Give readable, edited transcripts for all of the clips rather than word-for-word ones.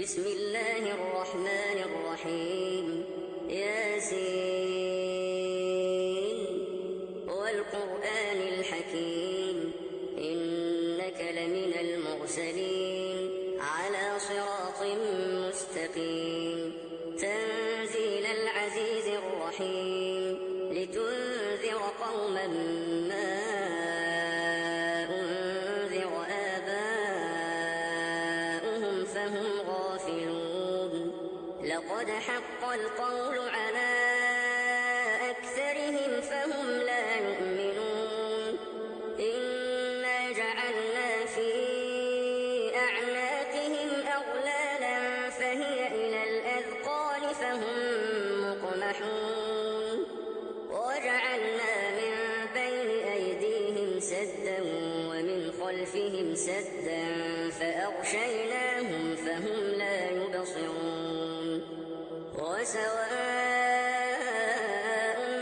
بسم الله الرحمن الرحيم. ياسين والقرآن الحكيم إنك لمن المرسلين على صراط مستقيم تنزيل العزيز الرحيم لتنذر قوما ما أنذر آباؤهم فهم غافلون. لقد حق القول على أكثرهم فهم لا يؤمنون. إنا جعلنا في أعناقهم أغلالا فهي إلى الأذقان فهم مقمحون. وجعلنا من بين أيديهم سدا ومن خلفهم سدا فأغشيناهم فهم لا يبصرون. وسواء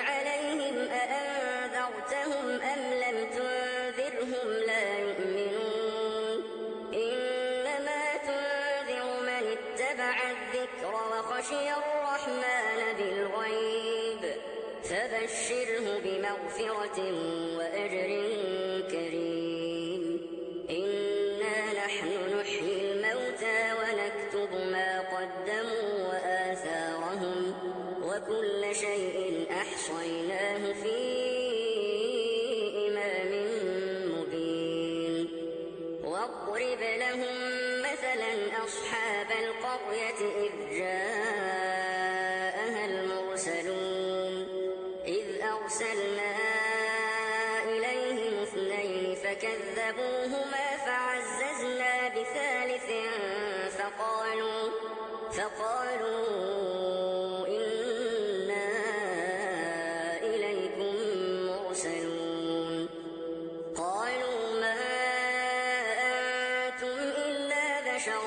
عليهم أأنذرتهم أم لم تنذرهم لا يؤمنون. إنما تنذر من اتبع الذكر وخشي الرحمن بالغيب فبشره بمغفرة وأجر كريم. إنا نحن نحيي الموتى ونكتب ما قدموا وآثارهم وكل شيء أحصيناه في إمام مبين. واضرب لهم مثلا أصحاب القرية إذ جاءها المرسلون إذ أرسلنا إليهم اثنين فكذبوهما فعززنا بثالث فقالوا إنا إليكم مرسلون. قالوا ما أنتم إلا بشر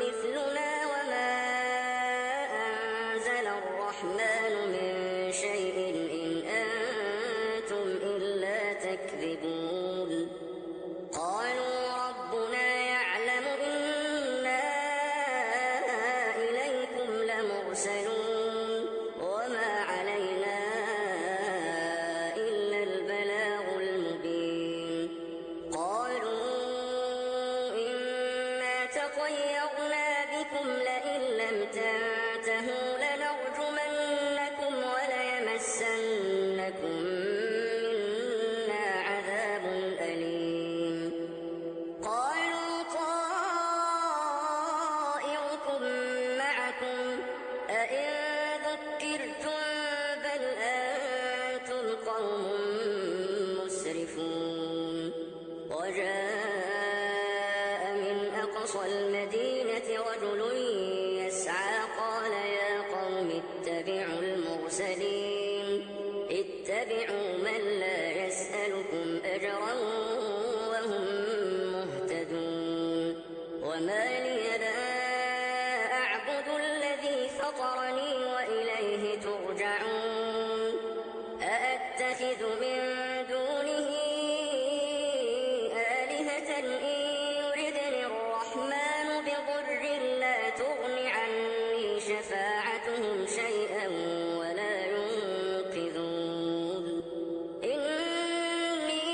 مثلنا وما أنزل الرحمن من شيء إن أنتم إلا تكذبون. قالوا ربنا يعلم إنا إليكم لمرسلون وما علينا إلا البلاغ المبين. قالوا إنا تطيرنا بكم لئن لم تنتهوا لنرجمنكم وليمسنكم منا عذاب أليم. قالوا طائركم معكم أئن ذكرتم بل أنتم قوم مسرفون. وجاء من أقصى المدينة رجل يسعى قال يا قوم اتبعوا المرسلين اتبعوا من لا يسألكم أجرا وهم مهتدون. وما لي لا أعبد الذي فطرني وإليه ترجعون. أأتخذ من دونه آلهة إن يردني الرحمن بضر لا تغن عني شفاعتهم شيئا ولا ينقذون. إني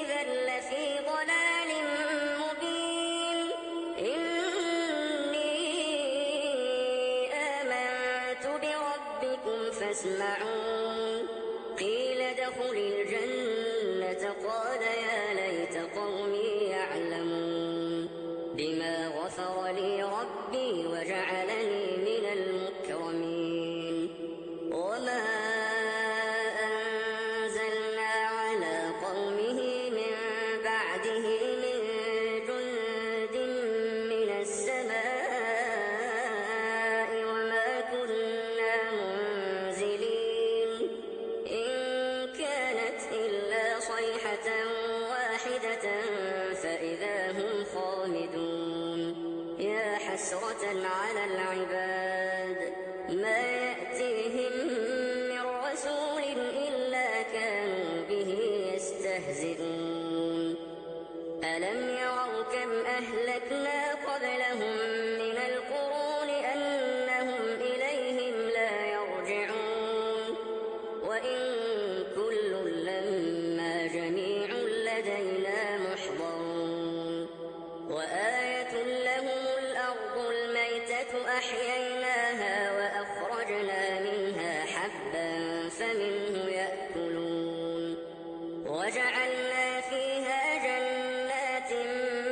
إذا لفي ضلال مبين. إني آمنت بربكم فاسمعون. قيل ادخل الجنة قال يا ليت قومي يعلمون بما غفر لي ربي وجعلني من المكرمين. وما أنزلنا على قومه من بعده من جند من السماء وما كنا منزلين. إن كانت إلا صيحة واحدة فإذا هم خامدون. يا حسرة على العباد ما يأتيهم من رسول إلا كانوا به يستهزئون. ألم يروا كم أهلكنا قبلهم أحييناها وأخرجنا منها حبا فمنه يأكلون وجعلنا فيها جنات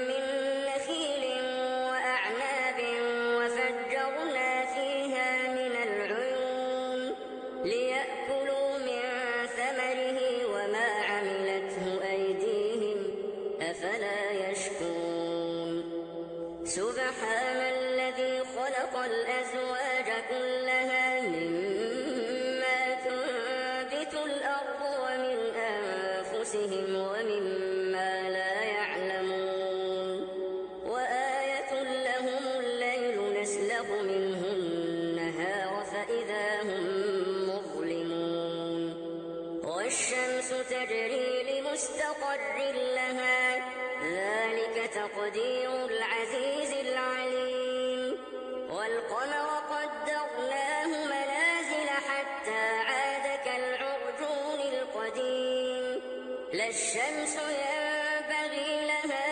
من نخيل وأعناب وفجرنا فيها من العيون ليأكلوا من ثمره وما عملته أيديهم أفلا يشكرون سبحان الذي خلق الأزواج كلها مما تنبت الأرض ومن أنفسهم ومما لا يعلمون وآية لهم الليل نسلخ منه النهار فإذا هم مظلمون والشمس تجري لمستقر لها ذلك تقدير العزيز العليم والقمر قدرناه منازل حتى عاد كالعرجون القديم لا الشمس ينبغي لها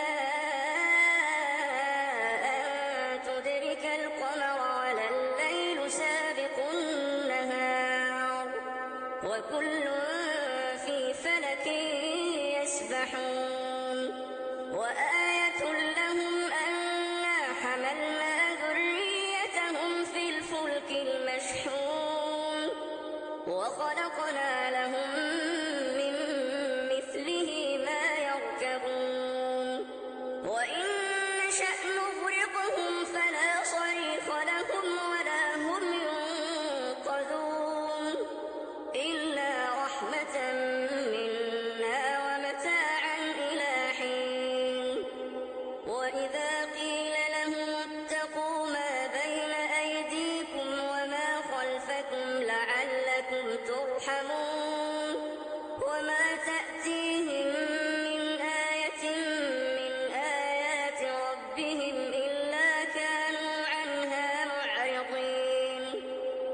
أن تدرك القمر ولا الليل سابق النهار وكل في فلك يسبحون وآية لهم أنا حملنا ذريتهم في الفلك المشحون وخلقنا لهم من مثله ما يركبون وإن نشأ نغرقهم فلا صريخ لهم ولا هم ينقذون إلا رحمة منا ومتاعا إلى حين وإذا قيل لهم اتقوا ما بين أيديكم وما خلفكم لعلكم ترحمون وما تأتيهم من آية من آيات ربهم إلا كانوا عنها معرضين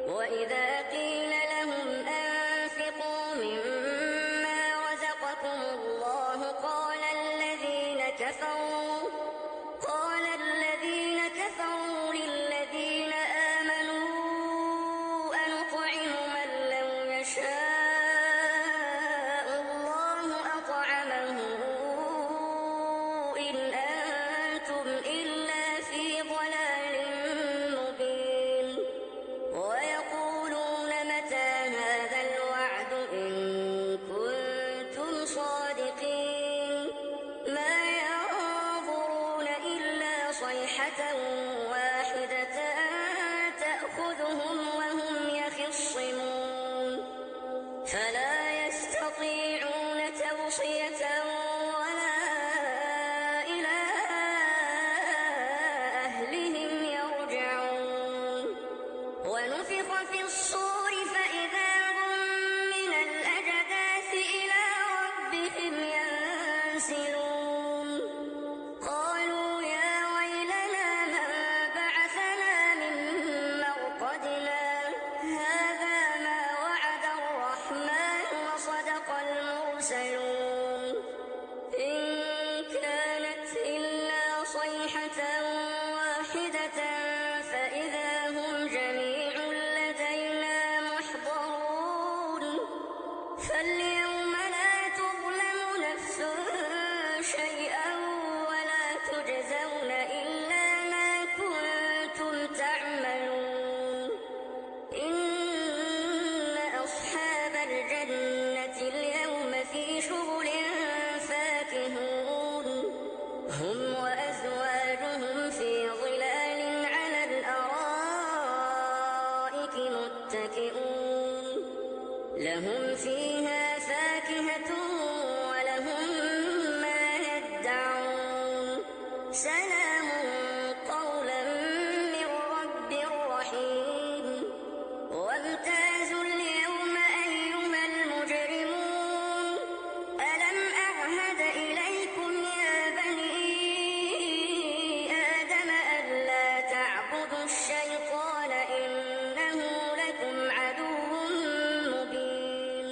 وإذا قيل لهم أنفقوا مما رزقكم الله قال الذين كفروا للذين آمنوا أنطعم من لو يشاء الله أطعمه إن أنتم إلا في ضلال مبين ويقولون متى هذا الوعد إن كنتم صادقين ما ينظرون إلا صيحة واحدة تأخذهم وهم يخصمون فلا يستطيعون توصية ولا إلى أهلهم يرجعون ونفخ في الصور فإذا هم من الأجداث إلى ربهم ينسلون قالوا يا ويلنا من بعثنا من مرقدنا هذا ما وعد الرحمن وصدق المرسلون إن كانت إلا صيحة واحدة فإذا هم جميع لدينا محضرون فاليوم لا تظلم نفس شيئا ولا تجزون إلا ما كنتم تعملون إن أصحاب الجنة اليوم في شغل فاكهون هم وأزواجهم في ظلال على الأرائك متكئون لهم فيها فاكهة ولهم ما يدعون سلام قولا من رب رحيم وامتازوا اليوم أيها المجرمون ألم أعهد إليكم يا بني آدم ألا تعبدوا الشيطان إنه لكم عدو مبين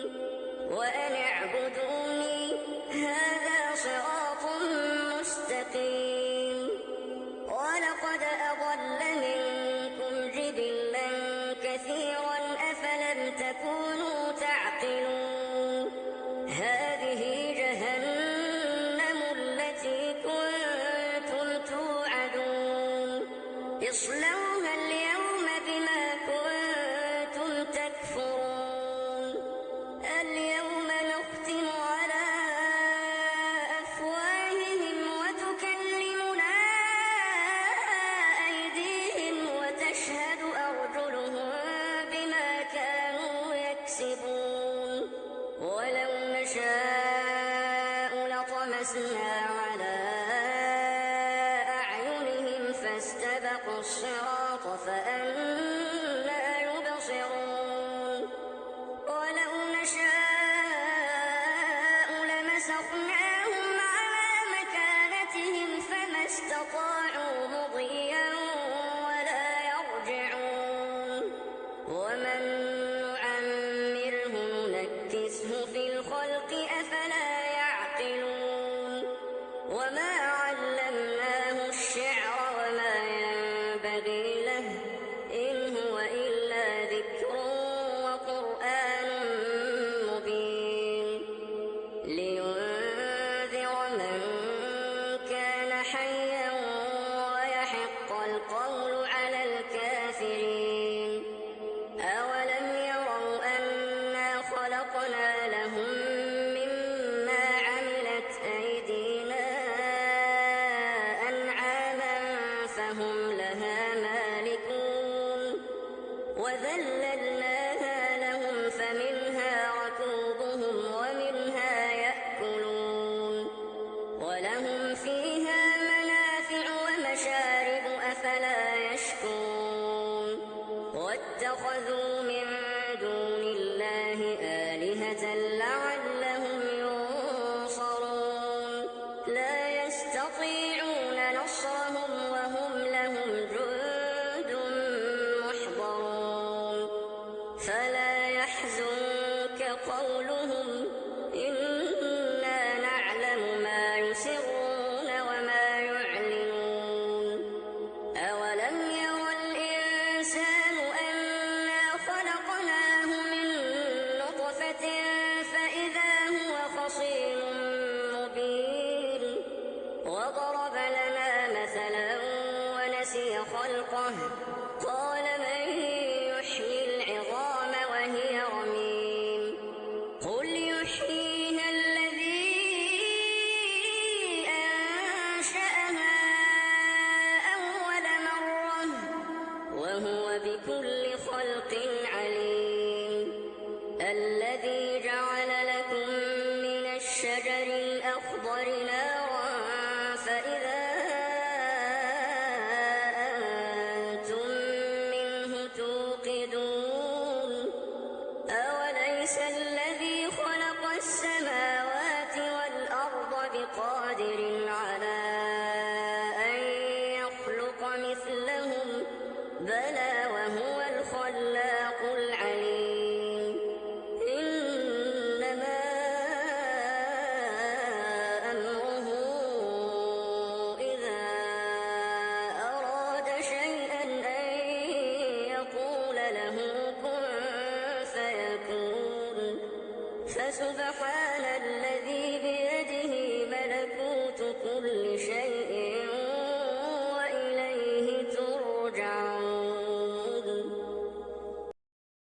اصلوها اليوم بما كنتم تكفرون اليوم نختم على أفواههم وتكلمنا أيديهم وتشهد أرجلهم بما كانوا يكسبون ولو نشاء لطمسنا على أعينهم فاستبقوا الصراط فأنى يبصرون ولو نشاء لمسخناهم على مكانتهم فما استطاعوا مضيا ولا يرجعون ومن نعمره ننكسه في الخلق أفلا يعقلون وما علمناه الشعر وما ينبغي له إن هو إلا ذكر وقرآن مبين لينذر من كان حيا ويحق القول على الكافرين أولم يروا أنا خلقنا لهم مما عملت أيدينا أنعاما فهم لها مالكون وذللناها لهم فمنها ركوبهم ومنها يأكلون ولهم فيها منافع ومشارب أفلا يشكرون واتخذوا من دون الله آلهة لعلهم ينصرون لا يستطيعون نصرهم وهم لهم جند محضرون فلا يحزنك قولهم إنا نعلم ما يسرون وما يعلنون أولم ير الإنسان أنا خلقناه من نطفة فإذا هو خصيم مبين وضرب لنا مثلا ونسي خلقه قال من يحيي العظام وهي رميم قل يحييها الذي أنشأها أول مرة وهو بكل خلق عليم الذي جعل لكم من الشجر الأخضر نارا فإذا أنتم منه توقدون أوليس الذي خلق السماوات والأرض بقادر على أن يخلق مثلهم بلى وهو الخلاق العليم إنما أمره إذا أراد شيئا أن يقول له كن فيكون فسبحان